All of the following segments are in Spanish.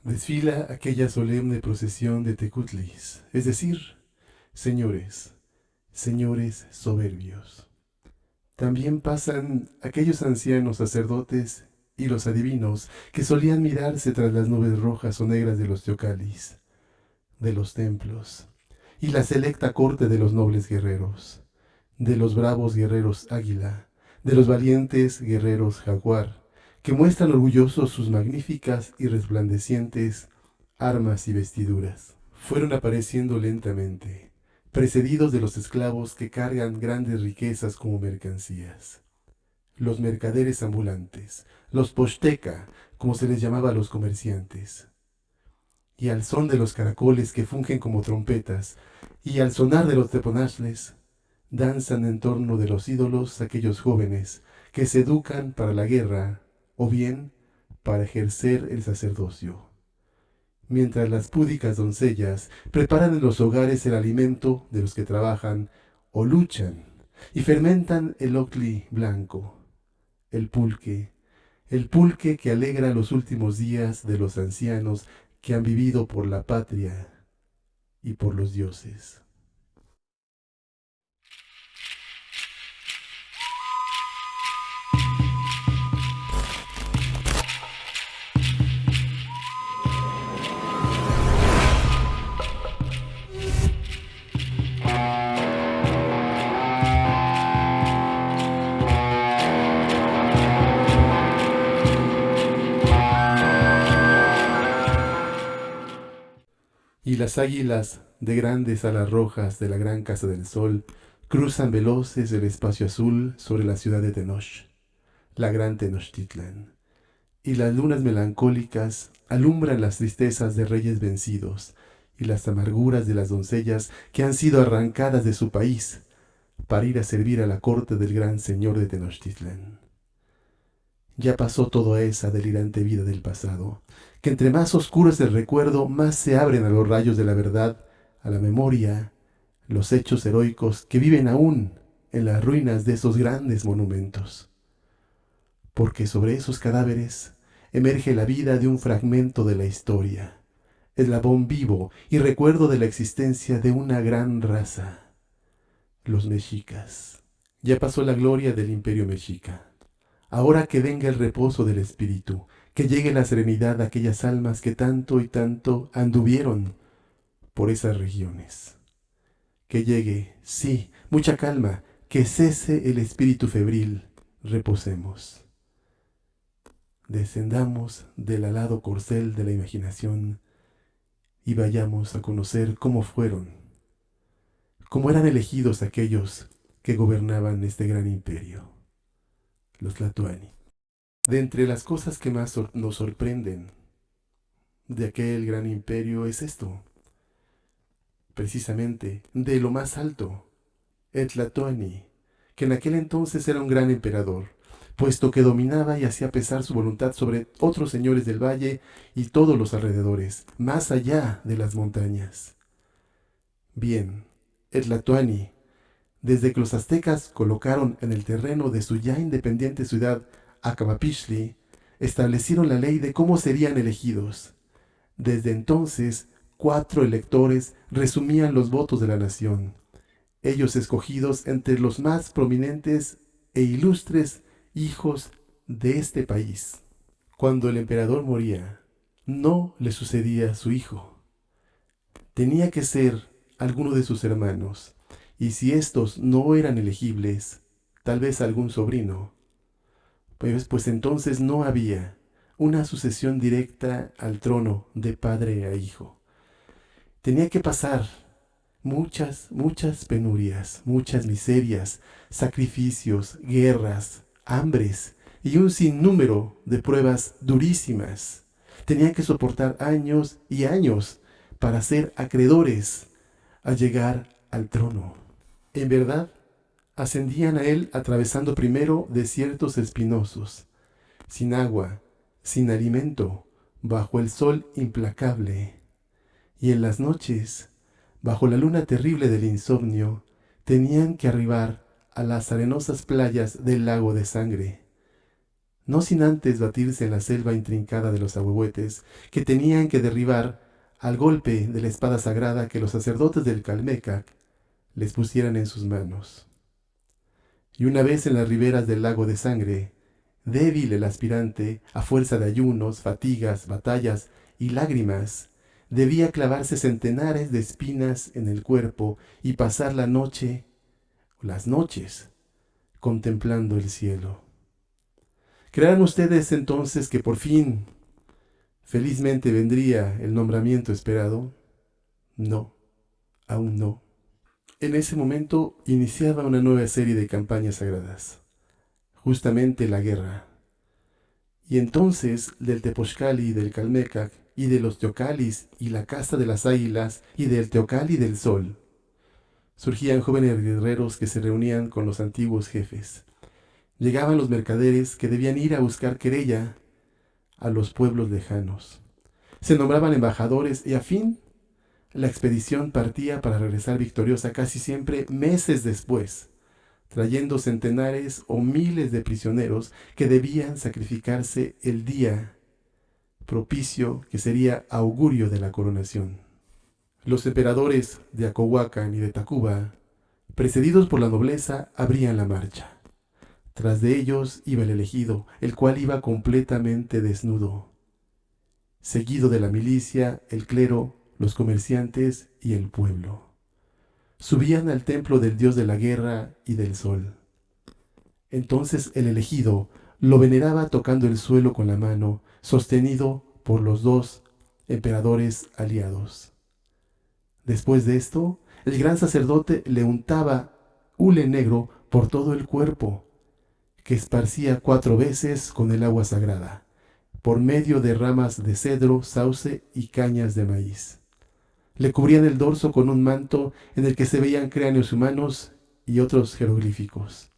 Desfila aquella solemne procesión de Tecutlis, es decir, señores, señores soberbios. También pasan aquellos ancianos sacerdotes y los adivinos que solían mirarse tras las nubes rojas o negras de los teocalis, de los templos, y la selecta corte de los nobles guerreros, de los bravos guerreros águila, de los valientes guerreros jaguar, que muestran orgullosos sus magníficas y resplandecientes armas y vestiduras. Fueron apareciendo lentamente, precedidos de los esclavos que cargan grandes riquezas como mercancías. Los mercaderes ambulantes, los posteca, como se les llamaba a los comerciantes. Y al son de los caracoles que fungen como trompetas, y al sonar de los teponazles, danzan en torno de los ídolos aquellos jóvenes que se educan para la guerra o bien para ejercer el sacerdocio. Mientras las púdicas doncellas preparan en los hogares el alimento de los que trabajan o luchan y fermentan el ocli blanco, el pulque que alegra los últimos días de los ancianos que han vivido por la patria y por los dioses. Y las águilas de grandes alas rojas de la gran casa del sol cruzan veloces el espacio azul sobre la ciudad de Tenoch, la gran Tenochtitlan. Y las lunas melancólicas alumbran las tristezas de reyes vencidos y las amarguras de las doncellas que han sido arrancadas de su país para ir a servir a la corte del gran señor de Tenochtitlan. Ya pasó toda esa delirante vida del pasado, que entre más oscuro es el recuerdo, más se abren a los rayos de la verdad, a la memoria, los hechos heroicos que viven aún en las ruinas de esos grandes monumentos. Porque sobre esos cadáveres emerge la vida de un fragmento de la historia, eslabón vivo y recuerdo de la existencia de una gran raza, los mexicas. Ya pasó la gloria del imperio mexica. Ahora que venga el reposo del espíritu, que llegue la serenidad a aquellas almas que tanto y tanto anduvieron por esas regiones. Que llegue, sí, mucha calma, que cese el espíritu febril, reposemos. Descendamos del alado corcel de la imaginación y vayamos a conocer cómo fueron, cómo eran elegidos aquellos que gobernaban este gran imperio, los Tlatoani. De entre las cosas que más nos sorprenden de aquel gran imperio es esto, precisamente, de lo más alto, el Tlatoani, que en aquel entonces era un gran emperador, puesto que dominaba y hacía pesar su voluntad sobre otros señores del valle y todos los alrededores, más allá de las montañas. Bien, el Tlatoani, desde que los aztecas colocaron en el terreno de su ya independiente ciudad Acamapixtli, establecieron la ley de cómo serían elegidos. Desde entonces, 4 electores resumían los votos de la nación, ellos escogidos entre los más prominentes e ilustres hijos de este país. Cuando el emperador moría, no le sucedía a su hijo. Tenía que ser alguno de sus hermanos, y si estos no eran elegibles, tal vez algún sobrino, pues entonces no había una sucesión directa al trono de padre a hijo. Tenía que pasar muchas penurias, muchas miserias, sacrificios, guerras, hambres y un sinnúmero de pruebas durísimas. Tenían que soportar años y años para ser acreedores a llegar al trono. En verdad, ascendían a él atravesando primero desiertos espinosos, sin agua, sin alimento, bajo el sol implacable. Y en las noches, bajo la luna terrible del insomnio, tenían que arribar a las arenosas playas del lago de sangre, no sin antes batirse en la selva intrincada de los ahuehuetes, que tenían que derribar al golpe de la espada sagrada que los sacerdotes del Calmecac les pusieran en sus manos. Y una vez en las riberas del lago de sangre, débil el aspirante, a fuerza de ayunos, fatigas, batallas y lágrimas, debía clavarse centenares de espinas en el cuerpo y pasar la noche, las noches, contemplando el cielo. ¿Creerán ustedes entonces que por fin, felizmente vendría el nombramiento esperado? No, aún no. En ese momento iniciaba una nueva serie de campañas sagradas, justamente la guerra. Y entonces del Tepochcali y del Calmecac, y de los Teocalis y la Casa de las Águilas, y del Teocalli del Sol, surgían jóvenes guerreros que se reunían con los antiguos jefes. Llegaban los mercaderes que debían ir a buscar querella a los pueblos lejanos. Se nombraban embajadores y a fin la expedición partía para regresar victoriosa casi siempre meses después, trayendo centenares o miles de prisioneros que debían sacrificarse el día propicio que sería augurio de la coronación. Los emperadores de Acohuacan y de Tacuba, precedidos por la nobleza, abrían la marcha. Tras de ellos iba el elegido, el cual iba completamente desnudo, seguido de la milicia, el clero, los comerciantes y el pueblo. Subían al templo del dios de la guerra y del sol. Entonces el elegido lo veneraba tocando el suelo con la mano, sostenido por los dos emperadores aliados. Después de esto, el gran sacerdote le untaba hule negro por todo el cuerpo, que esparcía 4 veces con el agua sagrada, por medio de ramas de cedro, sauce y cañas de maíz. Le cubrían el dorso con un manto en el que se veían cráneos humanos y otros jeroglíficos,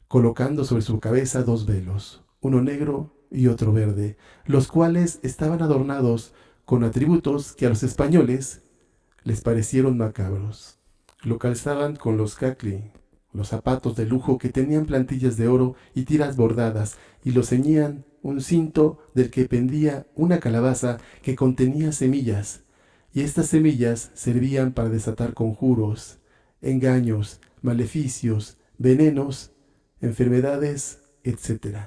colocando sobre su cabeza 2 velos, uno negro y otro verde, los cuales estaban adornados con atributos que a los españoles les parecieron macabros. Lo calzaban con los cacli, los zapatos de lujo que tenían plantillas de oro y tiras bordadas, y lo ceñían un cinto del que pendía una calabaza que contenía semillas, y estas semillas servían para desatar conjuros, engaños, maleficios, venenos, enfermedades, etc.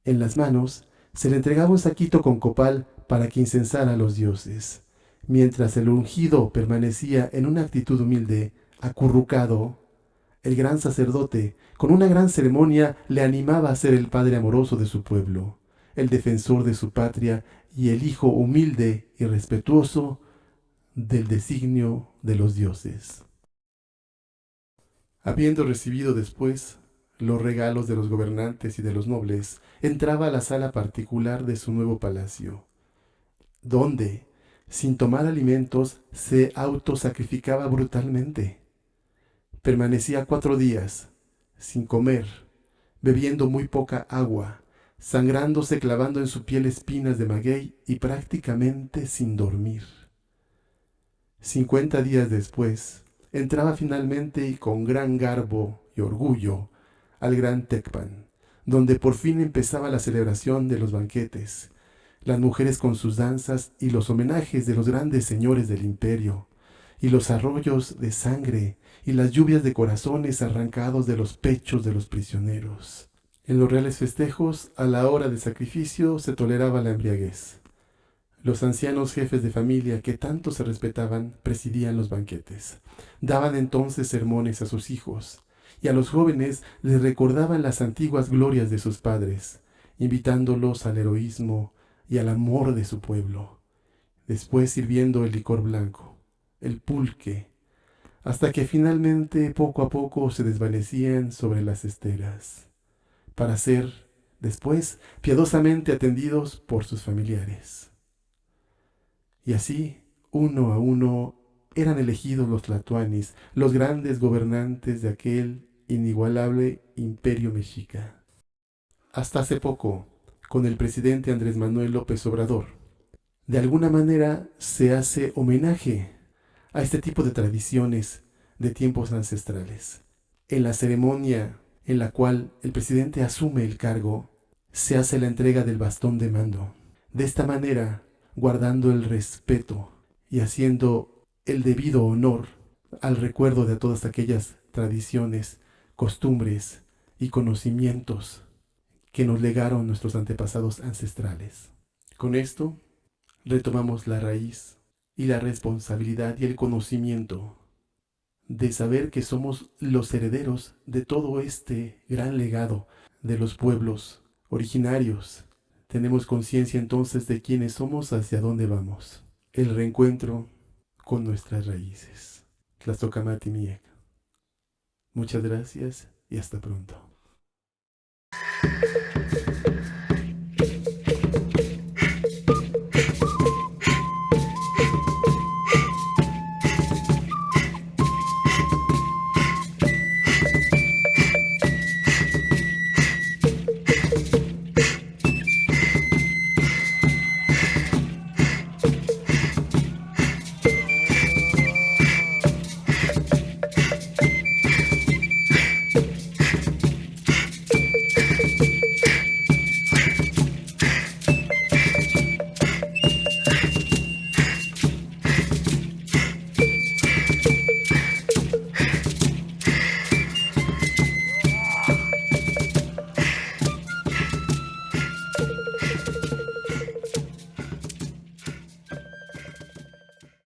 En las manos se le entregaba un saquito con copal para que incensara a los dioses, mientras el ungido permanecía en una actitud humilde, acurrucado. El gran sacerdote, con una gran ceremonia, le animaba a ser el padre amoroso de su pueblo, el defensor de su patria y el hijo humilde y respetuoso del designio de los dioses. Habiendo recibido después los regalos de los gobernantes y de los nobles, entraba a la sala particular de su nuevo palacio, donde, sin tomar alimentos, se autosacrificaba brutalmente. Permanecía 4 días, sin comer, bebiendo muy poca agua, sangrándose, clavando en su piel espinas de maguey y prácticamente sin dormir. 50 días después, entraba finalmente y con gran garbo y orgullo al gran Tecpan, donde por fin empezaba la celebración de los banquetes, las mujeres con sus danzas y los homenajes de los grandes señores del imperio, y los arroyos de sangre y las lluvias de corazones arrancados de los pechos de los prisioneros. En los reales festejos, a la hora del sacrificio, se toleraba la embriaguez. Los ancianos jefes de familia que tanto se respetaban presidían los banquetes. Daban entonces sermones a sus hijos, y a los jóvenes les recordaban las antiguas glorias de sus padres, invitándolos al heroísmo y al amor de su pueblo. Después sirviendo el licor blanco, el pulque, hasta que finalmente poco a poco se desvanecían sobre las esteras, para ser, después, piadosamente atendidos por sus familiares. Y así, uno a uno, eran elegidos los tlatoanis, los grandes gobernantes de aquel inigualable imperio mexica. Hasta hace poco, con el presidente Andrés Manuel López Obrador, de alguna manera se hace homenaje a este tipo de tradiciones de tiempos ancestrales. En la ceremonia en la cual el presidente asume el cargo, se hace la entrega del bastón de mando. De esta manera, guardando el respeto y haciendo el debido honor al recuerdo de todas aquellas tradiciones, costumbres y conocimientos que nos legaron nuestros antepasados ancestrales. Con esto, retomamos la raíz y la responsabilidad y el conocimiento de saber que somos los herederos de todo este gran legado de los pueblos originarios. Tenemos conciencia entonces de quiénes somos, hacia dónde vamos. El reencuentro con nuestras raíces. Tlazocamati Miek. Muchas gracias y hasta pronto.